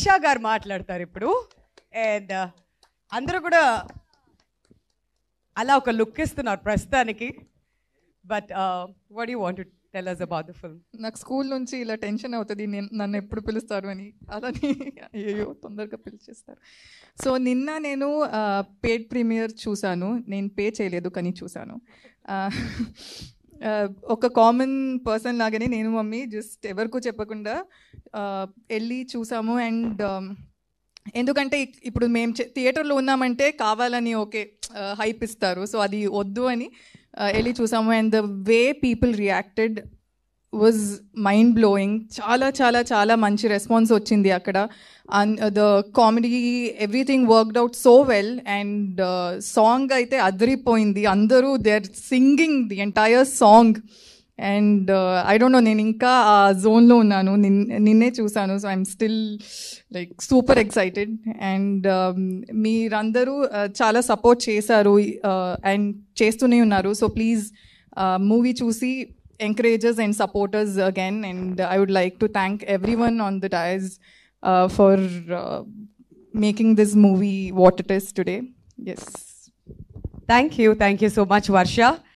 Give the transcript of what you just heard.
వర్ష గారు మాట్లాడతారు ఇప్పుడు. అండ్ అందరూ కూడా అలా ఒక లుక్ ఇస్తున్నారు ప్రస్తుతానికి. But what you want to tell us about the film? నాకు స్కూల్ నుంచి ఇలా టెన్షన్ అవుతుంది, నన్ను ఎప్పుడు పిలుస్తారు అని. అలానే అయ్యో తొందరగా పిలిచేస్తారు. సో నిన్న నేను పేడ్ ప్రీమియర్ చూశాను. నేను పే చేయలేదు కానీ చూశాను. ఒక కామన్ పర్సన్ లాగానే నేను మమ్మీ జస్ట్ ఎవరికూ చెప్పకుండా వెళ్ళి చూసాము. అండ్ ఎందుకంటే ఇప్పుడు మేము థియేటర్లో ఉన్నామంటే కావాలని ఓకే హైప్ ఇస్తారు, సో అది వద్దు అని వెళ్ళి చూసాము. And the way people reacted was mind blowing. చాలా చాలా చాలా మంచి రెస్పాన్స్ వచ్చింది అక్కడ. The comedy everything worked out so well. And song అయితే అదిరిపోయింది. అందరూ they are singing the entire song. And I don't know, నేను ఇంకా ఆ జోన్లో ఉన్నాను. నిన్నే చూసాను. So I'm still like super excited. And మీరందరూ చాలా సపోర్ట్ చేశారు అండ్ చేస్తూనే ఉన్నారు. సో ప్లీజ్ మూవీ చూసి encourages and supporters again. And I would like to thank everyone on the dais for making this movie what it is today. Yes. Thank you so much, Varsha.